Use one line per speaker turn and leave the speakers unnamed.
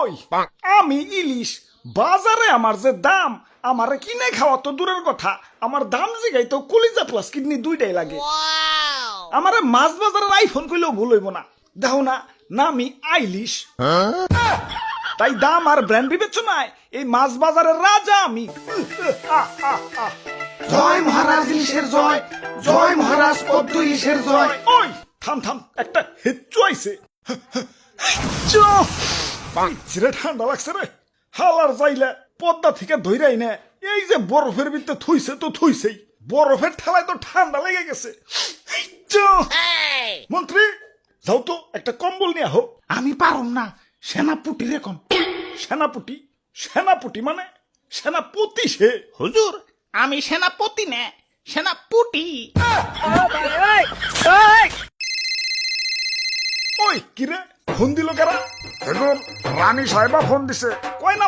ওই আমি ইলিশ বাজারে আমার যে দাম আমারে কিনে খাওয়া তো দূরের কথা আমার দাম জিগাই তো কলিজা প্লাস কিডনি দুইটাই লাগে আমারে মাছ বাজারের আইফোন কইলেও ভুল হইব না দেখো না নামি আইলিশ তাই দাম আর ব্র্যান্ড বিবেচনায় এই মাছ বাজারের রাজা আমি
জয় মহারাজ ইলিশের জয়, জয় মহারাজ পদ্ম ইলিশের জয়।
ওই থাম থাম একটা হেচ্চু আইছে চিরে ঠান্ডা লাগছে রে হালার যাইলে পদ্মা থেকে ধইরাই না এই যে বরফের ভিতরে থুইছে তো থুইছেই বরফের ঠেলায় তো ঠান্ডা লেগে গেছে মন্ত্রী যাও তো একটা কম্বল নিয়ে আহো
আমি পারুম না, সেনাপুটি রে কোন।
সেনাপতি সেনাপতি মানে সেনাপতি সে
হুজুর আমি সেনাপতি না, সেনাপুটি।
ওই কিরে ফোন দিল কারা রানী সাহেবা ফোন দিছে কয় না